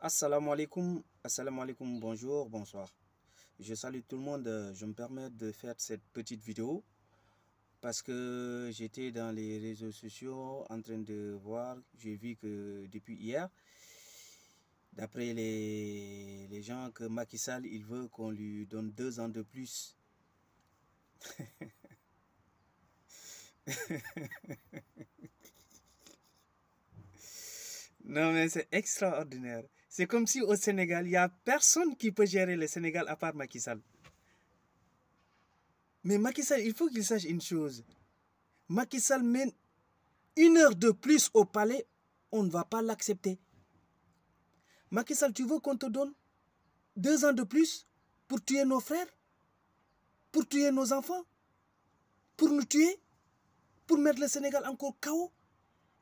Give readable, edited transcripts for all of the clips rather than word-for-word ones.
Assalamu alaikum, bonjour, bonsoir. Je salue tout le monde. Je me permets de faire cette petite vidéo parce que j'étais dans les réseaux sociaux en train de voir. J'ai vu que depuis hier, d'après les gens, que Macky Sall, il veut qu'on lui donne 2 ans de plus. Non mais c'est extraordinaire. C'est comme si au Sénégal, il n'y a personne qui peut gérer le Sénégal à part Macky Sall. Mais Macky Sall, il faut qu'il sache une chose. Macky Sall mène 1 heure de plus au palais, on ne va pas l'accepter. Macky Sall, tu veux qu'on te donne 2 ans de plus pour tuer nos frères? Pour tuer nos enfants? Pour nous tuer? Pour mettre le Sénégal encore KO?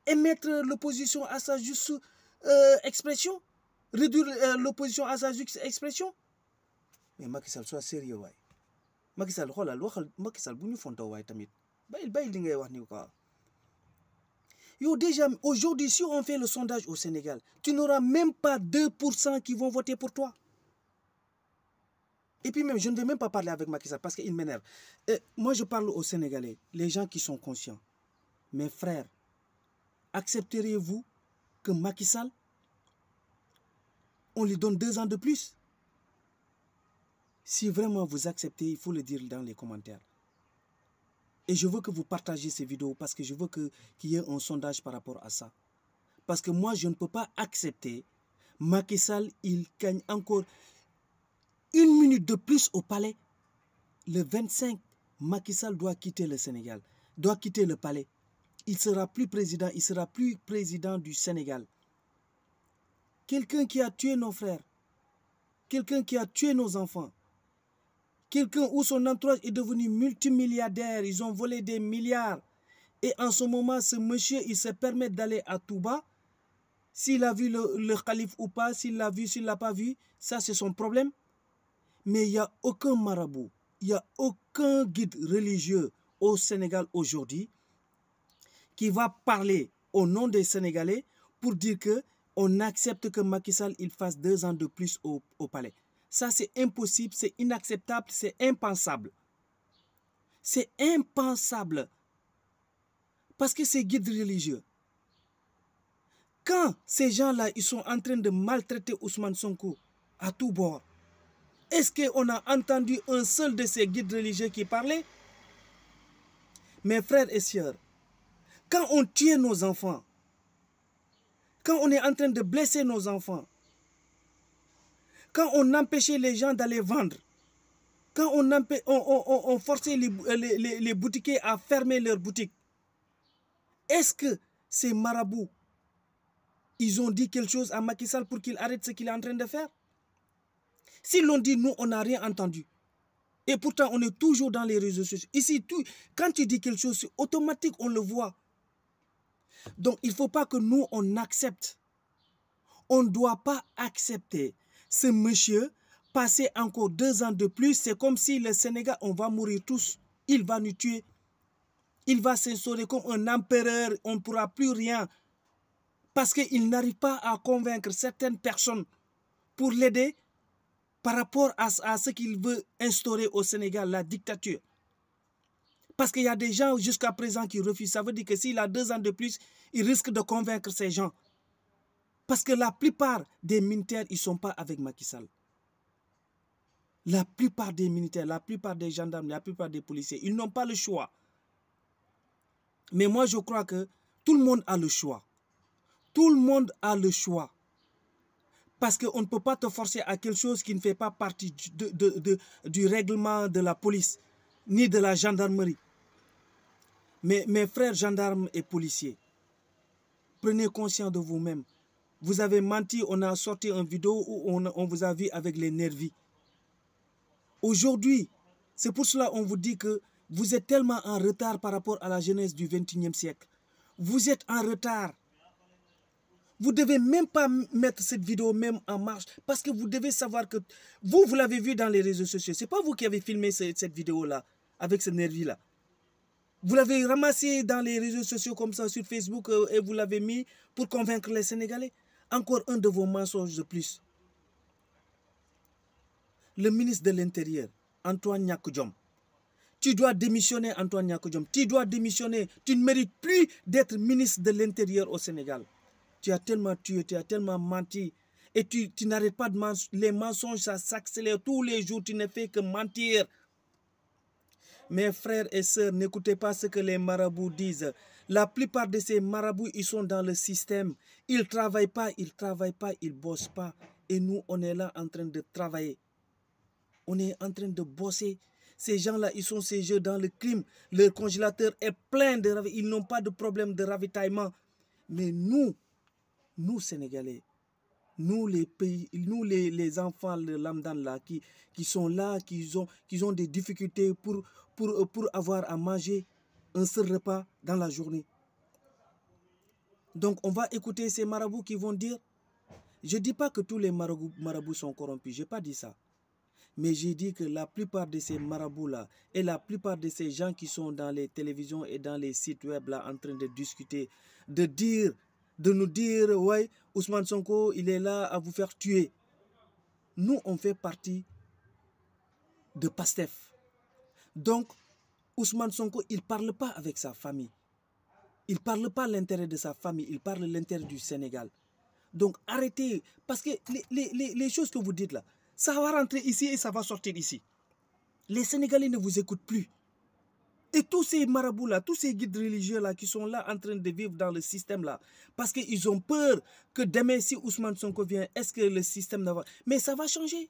Et mettre l'opposition à sa juste expression? Réduire l'opposition à sa juste expression? Mais Macky Sall, sois sérieux, ouais. Macky Sall, Macky Sall, bu ñu fonto waay tamit. Bàyyi li ngay wax ni quoi. Yo, déjà, aujourd'hui, si on fait le sondage au Sénégal, tu n'auras même pas 2% qui vont voter pour toi. Et puis même, je ne vais même pas parler avec Macky Sall parce qu'il m'énerve. Moi, je parle aux Sénégalais, les gens qui sont conscients. Mes frères, accepteriez-vous que Macky Sall, on lui donne 2 ans de plus? Si vraiment vous acceptez, il faut le dire dans les commentaires. Et je veux que vous partagiez ces vidéos parce que je veux qu'il y ait un sondage par rapport à ça. Parce que moi, je ne peux pas accepter Macky Sall, il gagne encore 1 minute de plus au palais. Le 25, Macky Sall doit quitter le Sénégal, doit quitter le palais. Il ne sera plus président, il ne sera plus président du Sénégal. Quelqu'un qui a tué nos frères, quelqu'un qui a tué nos enfants, quelqu'un où son entourage est devenu multimilliardaire, ils ont volé des milliards. Et en ce moment, ce monsieur, il se permet d'aller à Touba. S'il a vu le calife ou pas, s'il l'a vu, s'il ne l'a pas vu, ça c'est son problème. Mais il n'y a aucun marabout, il n'y a aucun guide religieux au Sénégal aujourd'hui qui va parler au nom des Sénégalais pour dire qu'on accepte que Macky Sall il fasse 2 ans de plus au palais. Ça, c'est impossible, c'est inacceptable, c'est impensable. C'est impensable. Parce que c'est guide religieux. Quand ces gens-là, ils sont en train de maltraiter Ousmane Sonko à tout bord, est-ce qu'on a entendu un seul de ces guides religieux qui parlait? Mes frères et sœurs, quand on tue nos enfants, quand on est en train de blesser nos enfants, quand on empêchait les gens d'aller vendre, quand on forçait les boutiquiers à fermer leurs boutiques, est-ce que ces marabouts, ils ont dit quelque chose à Macky Sall pour qu'il arrête ce qu'il est en train de faire? S'ils l'ont dit, nous, on n'a rien entendu. Et pourtant, on est toujours dans les réseaux sociaux. Ici, quand tu dis quelque chose, c'est automatique, on le voit. Donc, il ne faut pas que nous, on accepte. On ne doit pas accepter ce monsieur passer encore 2 ans de plus. C'est comme si le Sénégal, on va mourir tous. Il va nous tuer. Il va s'instaurer comme un empereur. On ne pourra plus rien. Parce qu'il n'arrive pas à convaincre certaines personnes pour l'aider par rapport à ce qu'il veut instaurer au Sénégal, la dictature. Parce qu'il y a des gens jusqu'à présent qui refusent. Ça veut dire que s'il a 2 ans de plus, il risque de convaincre ces gens. Parce que la plupart des militaires, ils ne sont pas avec Macky Sall. La plupart des militaires, la plupart des gendarmes, la plupart des policiers, ils n'ont pas le choix. Mais moi, je crois que tout le monde a le choix. Tout le monde a le choix. Parce qu'on ne peut pas te forcer à quelque chose qui ne fait pas partie du règlement de la police, ni de la gendarmerie. Mais mes frères gendarmes et policiers, prenez conscience de vous-même. Vous avez menti, on a sorti une vidéo où on vous a vu avec les nervis. Aujourd'hui, c'est pour cela qu'on vous dit que vous êtes tellement en retard par rapport à la jeunesse du XXIe siècle. Vous êtes en retard. Vous ne devez même pas mettre cette vidéo même en marche parce que vous devez savoir que vous l'avez vu dans les réseaux sociaux. Ce n'est pas vous qui avez filmé cette vidéo-là avec ce nervi-là. Vous l'avez ramassé dans les réseaux sociaux comme ça sur Facebook et vous l'avez mis pour convaincre les Sénégalais. Encore un de vos mensonges de plus. Le ministre de l'Intérieur, Antoine Nyakudjom. Tu dois démissionner, Antoine Nyakudjom. Tu dois démissionner. Tu ne mérites plus d'être ministre de l'Intérieur au Sénégal. Tu as tellement tué, tu as tellement menti. Et tu n'arrêtes pas de mentir. Les mensonges, ça s'accélère tous les jours. Tu ne fais que mentir. Mes frères et sœurs, n'écoutez pas ce que les marabouts disent. La plupart de ces marabouts, ils sont dans le système. Ils ne travaillent pas, ils ne bossent pas. Et nous, on est là en train de travailler. On est en train de bosser. Ces gens-là, ils sont ces jeux dans le crime. Leur congélateur est plein de ravitaillement. Ils n'ont pas de problème de ravitaillement. Mais nous Sénégalais, nous les pays, nous les enfants de Lamdan là, qui sont là, qui ont des difficultés pour avoir à manger un seul repas dans la journée. Donc on va écouter ces marabouts qui vont dire, je ne dis pas que tous les marabouts sont corrompus, je n'ai pas dit ça. Mais j'ai dit que la plupart de ces marabouts-là et la plupart de ces gens qui sont dans les télévisions et dans les sites web là en train de discuter, de nous dire, ouais, Ousmane Sonko, il est là à vous faire tuer. Nous, on fait partie de PASTEF. Donc, Ousmane Sonko, il ne parle pas avec sa famille. Il ne parle pas l'intérêt de sa famille, il parle l'intérêt du Sénégal. Donc, arrêtez, parce que les choses que vous dites là, ça va rentrer ici et ça va sortir ici. Les Sénégalais ne vous écoutent plus. Et tous ces marabouts-là, tous ces guides religieux-là qui sont là en train de vivre dans le système-là, parce qu'ils ont peur que demain, si Ousmane Sonko vient, est-ce que le système ne va... Mais ça va changer.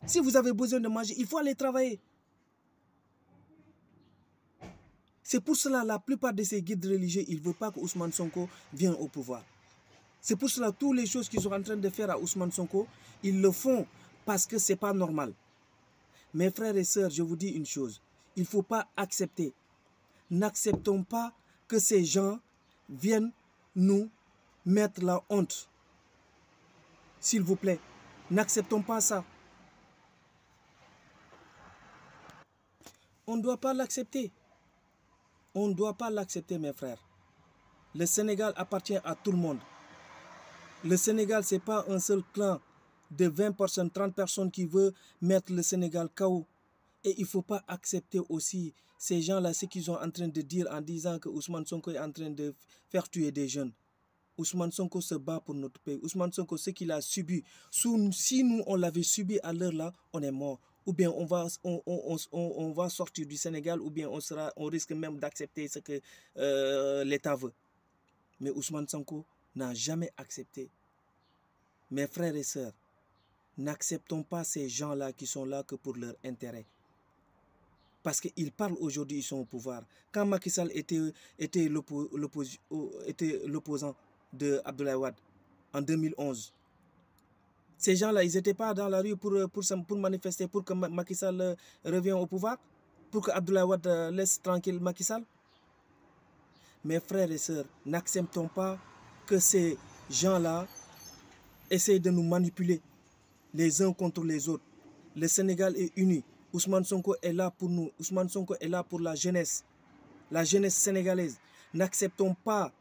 Si vous avez besoin de manger, il faut aller travailler. C'est pour cela la plupart de ces guides religieux, ils ne veulent pas que Ousmane Sonko vienne au pouvoir. C'est pour cela toutes les choses qu'ils sont en train de faire à Ousmane Sonko, ils le font parce que ce n'est pas normal. Mes frères et sœurs, je vous dis une chose. Il ne faut pas accepter. N'acceptons pas que ces gens viennent nous mettre la honte. S'il vous plaît, n'acceptons pas ça. On ne doit pas l'accepter. On ne doit pas l'accepter, mes frères. Le Sénégal appartient à tout le monde. Le Sénégal, ce n'est pas un seul clan de 20 personnes, 30 personnes qui veut mettre le Sénégal KO. Et il ne faut pas accepter aussi ces gens-là, ce qu'ils sont en train de dire en disant que Ousmane Sonko est en train de faire tuer des jeunes. Ousmane Sonko se bat pour notre pays. Ousmane Sonko, ce qu'il a subi, si nous, on l'avait subi à l'heure là, on est mort. Ou bien on va sortir du Sénégal, ou bien on risque même d'accepter ce que l'État veut. Mais Ousmane Sonko n'a jamais accepté. Mes frères et sœurs, n'acceptons pas ces gens-là qui sont là que pour leur intérêt. Parce qu'ils parlent aujourd'hui, ils sont au pouvoir. Quand Macky Sall était l'opposant de Abdoulaye Wade en 2011, ces gens-là, ils n'étaient pas dans la rue pour manifester, pour que Macky Sall revienne au pouvoir, pour que Abdoulaye Wade laisse tranquille Macky Sall. Mes frères et sœurs, n'acceptons pas que ces gens-là essayent de nous manipuler les uns contre les autres. Le Sénégal est uni. Ousmane Sonko est là pour nous. Ousmane Sonko est là pour la jeunesse sénégalaise. N'acceptons pas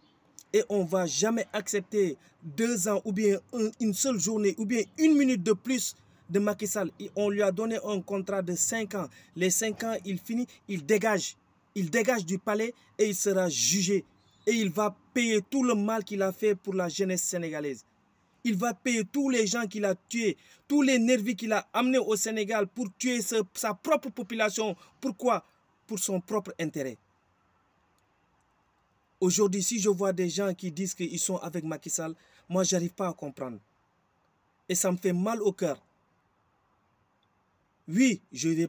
et on ne va jamais accepter 2 ans ou bien une seule journée ou bien 1 minute de plus de Macky Sall. On lui a donné un contrat de 5 ans. Les 5 ans, il finit, il dégage. Il dégage du palais et il sera jugé. Et il va payer tout le mal qu'il a fait pour la jeunesse sénégalaise. Il va payer tous les gens qu'il a tués, tous les nervis qu'il a amenés au Sénégal pour tuer sa propre population. Pourquoi? Pour son propre intérêt. Aujourd'hui, si je vois des gens qui disent qu'ils sont avec Macky Sall, moi, je n'arrive pas à comprendre. Et ça me fait mal au cœur. Oui, je vais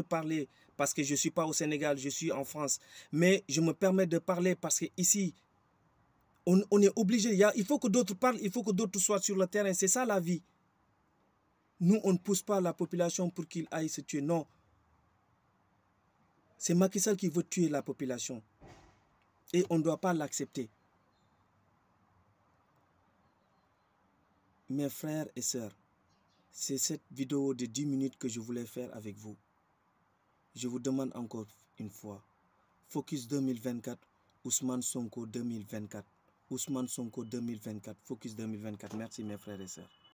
parler parce que je ne suis pas au Sénégal, je suis en France. Mais je me permets de parler parce qu'ici, on est obligé. Il faut que d'autres parlent, il faut que d'autres soient sur le terrain. C'est ça la vie. Nous, on ne pousse pas la population pour qu'il aille se tuer. Non. C'est Macky Sall qui veut tuer la population. Et on ne doit pas l'accepter. Mes frères et sœurs, c'est cette vidéo de 10 minutes que je voulais faire avec vous. Je vous demande encore une fois, Focus 2024, Ousmane Sonko 2024. Ousmane Sonko 2024, Focus 2024. Merci mes frères et sœurs.